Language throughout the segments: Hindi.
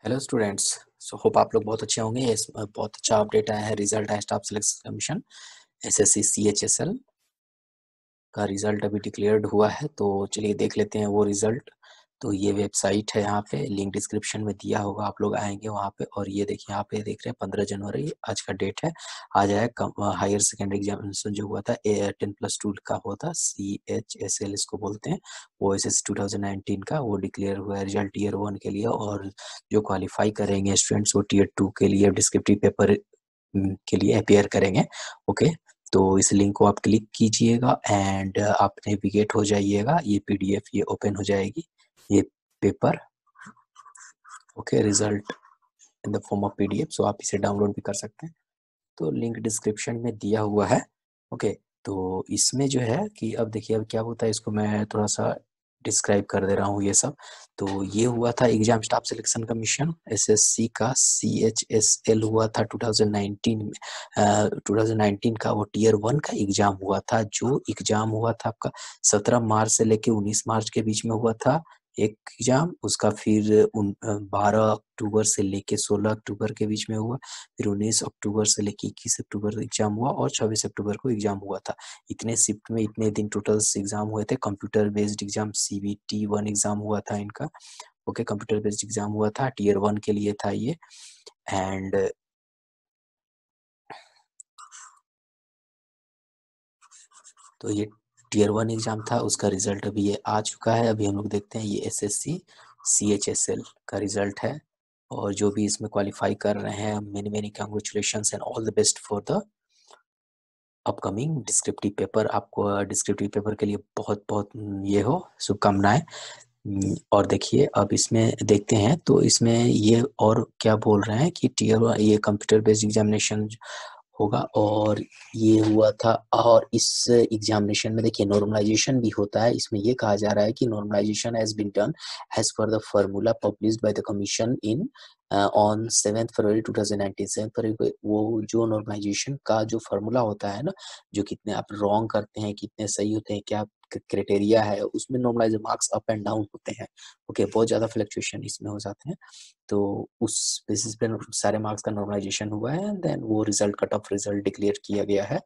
Hello students. सो होप आप लोग बहुत अच्छे होंगे। बहुत अच्छा अपडेट आया है, रिजल्ट है staff selection commission SSC CHSL का रिजल्ट अभी डिक्लेयर्ड हुआ है। तो चलिए देख लेते हैं वो रिजल्ट। तो ये वेबसाइट है, यहाँ पे लिंक डिस्क्रिप्शन में दिया होगा, आप लोग आएंगे वहाँ पे। और ये देखिए यहाँ पे देख रहे हैं 15 जनवरी आज का डेट है। आज है हायर सेकेंडरी एग्जामिनेशन जो हुआ था 10+2 का हुआ था, CHSL इसको बोलते हैं, वो एसएससी 2019 का वो डिक्लेयर हुआ है रिजल्ट टीयर 1 के लिए। और जो क्वालिफाई करेंगे स्टूडेंट्स वो टीयर 2 के लिए डिस्क्रिप्टिव पेपर के लिए अपेयर करेंगे। ओके, तो इस लिंक को आप क्लिक कीजिएगा एंड आप नेविगेट हो जाइएगा। ये PDF ये ओपन हो जाएगी, ये paper. Okay, result in the form of PDF, सो आप इसे डाउनलोड भी कर सकते हैं। तो लिंक डिस्क्रिप्शन में दिया हुआ है। ओके, तो इसमें जो है कि अब देखिए अब क्या होता है, इसको मैं थोड़ा सा डिस्क्राइब कर दे रहा हूँ ये सब। तो ये हुआ था exam staff selection commission SSC का CHSL हुआ था 2019 में। 2019 का वो टीयर 1 का एग्जाम हुआ था। जो एग्जाम हुआ था आपका 17 मार्च से लेके 19 मार्च के बीच में हुआ था एक एग्जाम। उसका फिर 12 अक्टूबर से लेके 16 अक्टूबर के बीच में हुआ। फिर 19 अक्टूबर से लेके 21 अक्टूबर एग्जाम हुआ और 26 अक्टूबर को एग्जाम हुआ था। इतने शिफ्ट में इतने दिन टोटल एग्जाम हुए थे। Computer based exam CBT 1 exam हुआ था इनका। ओके, कंप्यूटर बेस्ड एग्जाम हुआ था, टीयर 1 के लिए था ये। एंड तो ये टीयर 1 एग्जाम था, उसका रिजल्ट अभी ये आ चुका है। अभी हम लोग देखते हैं ये SSC CHSL का रिजल्ट है। और जो भी इसमें क्वालिफाई कर रहे हैं, many many congratulations and all the best for the upcoming descriptive paper. आपको डिस्क्रिप्टिव पेपर के लिए बहुत बहुत ये हो शुभकामनाएं। और देखिए अब इसमें देखते हैं, तो इसमें ये और क्या बोल रहे हैं कि टीयर ये कंप्यूटर बेस्ड एग्जामिनेशन होगा। और ये हुआ था। और इस एग्जामिनेशन में देखिए नॉर्मलाइजेशन भी होता है। इसमें ये कहा जा रहा है कि normalization has been done as per the formula published by the commission in on 7 फरवरी 2019। 7 फरवरी को वो जो नॉर्मलाइजेशन का जो फॉर्मूला होता है ना, जो कितने आप रॉन्ग करते हैं कितने सही होते हैं, क्या क्राइटेरिया है, उसमें normalize marks up and down होते हैं। ओके, बहुत ज़्यादा फ्लक्चुएशन इसमें हो जाते हैं। तो उस बेसिस पे सारे मार्क्स का नॉर्मलाइजेशन हुआ है। देन वो result cut off result declare किया गया है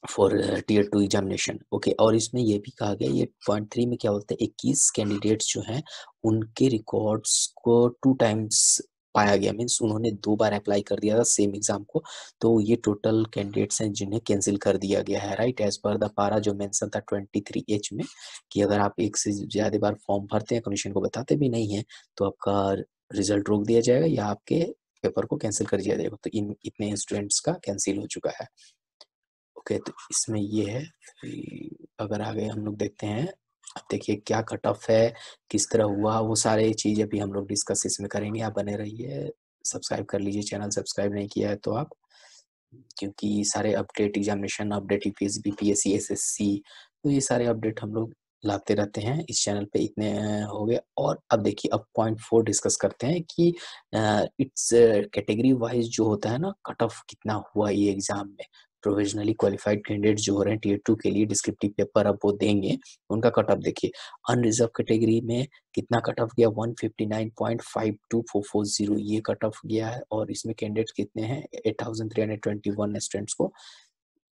फॉर टीयर 2 एग्जामिनेशन। ओके, और इसमें ये भी कहा गया, ये पॉइंट 3 में क्या बोलते हैं, 21 कैंडिडेट्स जो हैं उनके रिकॉर्ड्स को 2 टाइम्स पाया गया, मीन्स उन्होंने 2 बार अप्लाई कर दिया था सेम एग्जाम को। तो ये टोटल कैंडिडेट्स हैं जिन्हें कैंसिल कर दिया गया है, राइट, एज पर द पारा जो मेंशन था 23H में, कि अगर आप एक से ज़्यादा बार फॉर्म भरते हैं, कमीशन को बताते भी नहीं है, तो आपका रिजल्ट रोक दिया जाएगा या आपके पेपर को कैंसिल कर दिया जाएगा। तो इन इतने स्टूडेंट्स का कैंसिल हो चुका है। ओके, तो इसमें ये है। अगर आगे हम लोग देखते हैं, अब देखिए क्या कट ऑफ है, किस तरह हुआ, वो सारे चीज़ अभी हम लोग डिस्कस इसमें करेंगे। आप बने रहिए, सब्सक्राइब कर लीजिए चैनल, सब्सक्राइब नहीं किया है तो आप, क्योंकि सारे update examination update UPSC BPSC SSC, तो ये सारे अपडेट हम लोग लाते रहते हैं इस चैनल पे। इतने हो गए। और अब देखिए अब पॉइंट 4 डिस्कस करते हैं कि इट्स कैटेगरी वाइज जो होता है ना, कट ऑफ कितना हुआ ये एग्जाम में। प्रोविजनली क्वालिफाइड कैंडिडेट जो हो रहे हैं टीयर 2 के लिए डिस्क्रिप्टिव पेपर अब वो देंगे, उनका कट ऑफ देखिए। अनरिजर्व कैटेगरी में कितना कट ऑफ गया, 159.52440 ये कट ऑफ गया है। और इसमें कैंडिडेट कितने हैं, 8321 स्टूडेंट्स को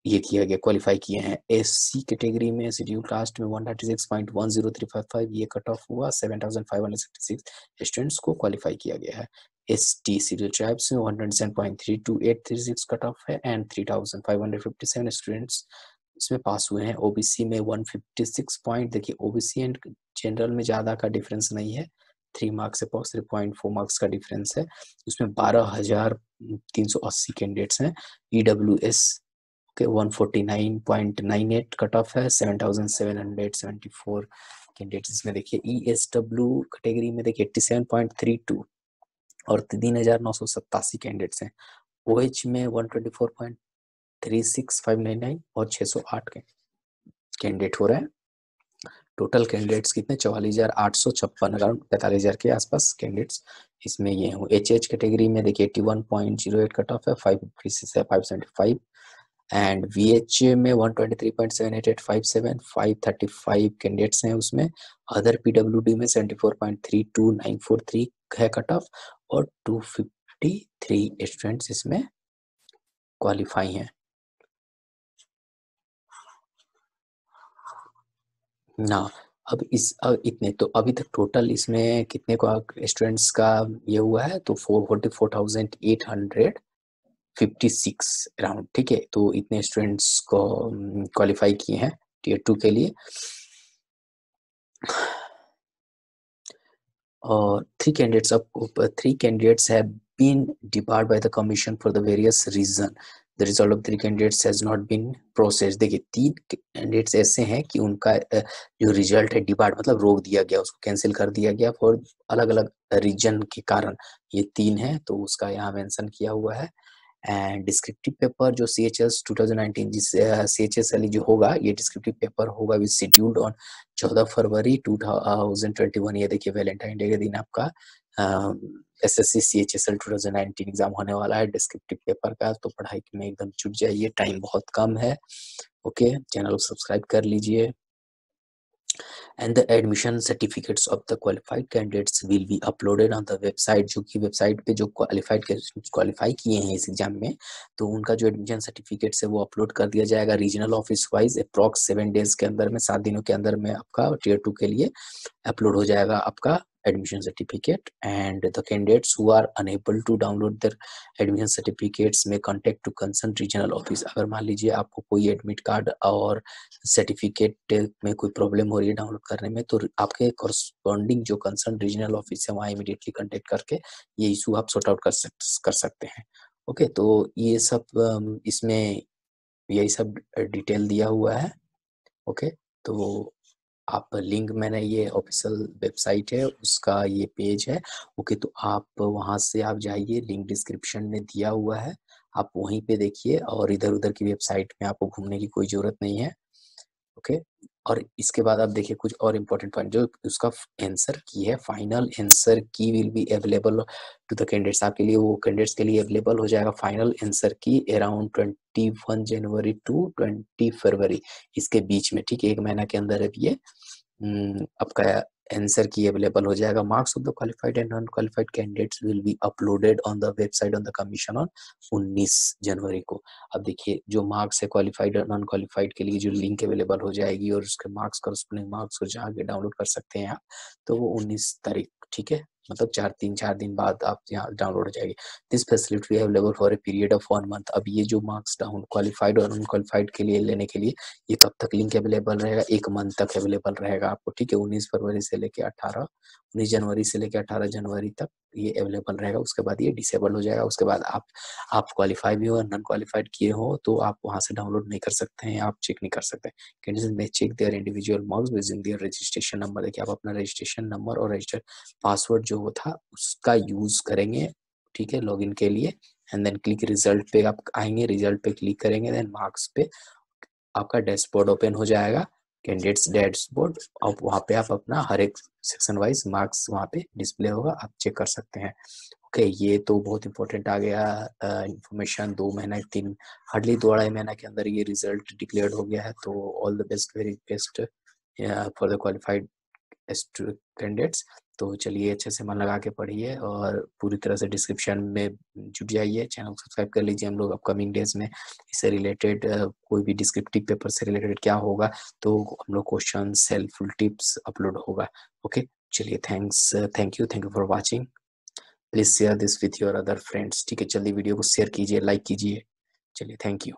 ये किया गया, क्वालिफाई किए हैं। SC कैटेगरी में शेड्यूल कास्ट में 136.10355 ये कट ऑफ हुआ, 7566 स्टूडेंट्स को क्वालिफाई किया गया है। ST शेड्यूल ट्राइब्स में 107.32836 कट ऑफ है एंड 3557 स्टूडेंट्स इसमें पास हुए हैं। OBC में 156 पॉइंट, देखिए OBC एंड जनरल में ज़्यादा का डिफरेंस नहीं है, 3 मार्क्स से 3.4 मार्क्स का डिफरेंस है। उसमें 12,380 कैंडिडेट्स हैं। EWS के 149.98 कट ऑफ है, 7,774 कैंडिडेट्स इसमें देखिए। ESW कैटेगरी में देखिए 87.32 और 3,987 कैंडिडेट्स हैं। OH में 124.36599 और 608 कैंडिडेट हो रहे हैं। टोटल कैंडिडेट्स कितने, 44,856, अराउंड 45,000 के आसपास कैंडिडेट्स इसमें ये हो। HH कैटेगरी में देखिए 81.08 कट ऑफ है, 575 एंड VH में 123.78857, 535 कैंडिडेट्स हैं उसमें। अदर PWD में 74.32943 है कट ऑफ, और 253 स्टूडेंट्स इसमें क्वालिफाई हैं ना। अब इतने तो अभी तक टोटल इसमें कितने को स्टूडेंट्स का ये हुआ है, तो 444,856 अराउंड, ठीक है। तो इतने स्टूडेंट्स को क्वालिफाई किए हैं टियर 2 के लिए। और three candidates have been debarred by the commission for the various reason. The result of 3 candidates has not been processed. देखिए 3 कैंडिडेट्स ऐसे हैं कि उनका जो रिजल्ट है डिबार्ड मतलब रोक दिया गया, उसको कैंसिल कर दिया गया फॉर अलग अलग रीजन के कारण। ये 3 हैं, तो उसका यहाँ मेंशन किया हुआ है। एंड डिस्क्रिप्टिव पेपर जो CHS 2019 जिस CHS वाली जो होगा, ये डिस्क्रिप्टिव पेपर होगा विच शेड्यूल्ड ऑन 14 फरवरी 2021। ये देखिए वैलेंटाइन डे के दिन आपका SSC CHSL 2019 एग्जाम होने वाला है डिस्क्रिप्टिव पेपर का। तो पढ़ाई में एकदम जुट जाइए, टाइम बहुत कम है। ओके, चैनल को सब्सक्राइब कर लीजिए। and the admission certificates of the qualified candidates will be uploaded on the website। जो कि वेबसाइट पे जो क्वालिफाई किए हैं इस एग्जाम में, तो उनका जो एडमिशन सर्टिफिकेट्स है वो अपलोड कर दिया जाएगा regional office wise approx 7 days के अंदर में, 7 दिनों के अंदर में आपका टियर 2 के लिए अपलोड हो जाएगा आपका admission certificate। and the candidates who are unable to download their admission certificates may contact to concerned regional office। अगर मान लीजिए आपको कोई एडमिट कार्ड और सर्टिफिकेट में कोई प्रॉब्लम हो रही है डाउनलोड करने में, तो आपके कॉरस्पॉन्डिंग जो कंसर्न रीजनल ऑफिस है वहाँ इमीडिएटली कांटेक्ट करके ये इशू आप सॉर्ट आउट कर सकते हैं। ओके, तो ये सब इसमें यही सब डिटेल दिया हुआ है। ओके, तो आप लिंक मैंने ये ऑफिशियल वेबसाइट है उसका ये पेज है। ओके, तो आप वहाँ से आप जाइए, लिंक डिस्क्रिप्शन में दिया हुआ है, आप वहीं पे देखिए, और इधर उधर की वेबसाइट में आपको घूमने की कोई ज़रूरत नहीं है। ओके, और इसके बाद आप देखिए कुछ और इम्पोर्टेंट पॉइंट, जो उसका आंसर की है, final answer key will be available to the candidates. आपके लिए वो कैंडिडेट्स के लिए अवेलेबल हो जाएगा फाइनल आंसर की अराउंड 21 जनवरी टू 20 फरवरी, इसके बीच में, ठीक है, 1 महीना के अंदर अब ये आपका आंसर की अवेलेबल हो जाएगा। Marks of the qualified and non qualified candidates will be uploaded on the website on the commission on 19 जनवरी को। अब देखिए जो मार्क्स है क्वालिफाइड और नॉन क्वालिफाइड के लिए जो लिंक अवेलेबल हो जाएगी, और उसके मार्क्स करस्पोंडिंग मार्क्स को जाके डाउनलोड कर सकते हैं आप, तो वो 19 तारीख, ठीक है, मतलब 4 दिन बाद आप यहाँ डाउनलोड हो जाएगी। This facility available for a period of 1 month. अब ये जो मार्क्स डाउन क्वालिफाइड और नॉन क्वालिफाइड के लिए लेने के लिए ये कब तक लिंक अवेलेबल रहेगा, 1 मंथ तक अवेलेबल रहेगा आपको, ठीक है। 19 फरवरी से लेके 19 जनवरी से लेके 18 जनवरी तक ये अवेलेबल रहेगा। उसके बाद ये डिसेबल हो जाएगा। उसके बाद आप क्वालिफाई भी हो, नॉन क्वालिफाइड किए हो, तो आप वहाँ से डाउनलोड नहीं कर सकते हैं, आप चेक नहीं कर सकते। कैंडिडेट्स में check their individual marks using their registration number. देखिए आप अपना रजिस्ट्रेशन नंबर और रजिस्टर पासवर्ड जो था उसका यूज करेंगे, ठीक है, लॉगिन के लिए। एंड देन क्लिक रिजल्ट पे आप आएंगे, रिजल्ट पे क्लिक करेंगे, देन मार्क्स पे आपका डैशबोर्ड ओपन हो जाएगा, कैंडिडेट्स डैशबोर्ड। अब वहाँ पे आप अपना हर एक सेक्शन वाइज मार्क्स वहाँ पे डिस्प्ले होगा, आप चेक कर सकते हैं। ओके, ये तो बहुत इंपॉर्टेंट आ गया इंफॉर्मेशन। 2 महीना 3 हार्डली 2-2.5 महीना के अंदर ये रिजल्ट डिक्लेयर हो गया है। तो all the best, very best for the qualified candidates. तो चलिए अच्छे से मन लगा के पढ़िए और पूरी तरह से डिस्क्रिप्शन में जुट जाइए, चैनल को सब्सक्राइब कर लीजिए। हम लोग अपकमिंग डेज में इससे रिलेटेड कोई भी डिस्क्रिप्टिव पेपर से रिलेटेड क्या होगा, तो हम लोग क्वेश्चन हेल्पफुल टिप्स अपलोड होगा। ओके, चलिए thank you for watching. Please share this with your other friends, ठीक है। जल्दी वीडियो को शेयर कीजिए, लाइक कीजिए। चलिए, थैंक यू।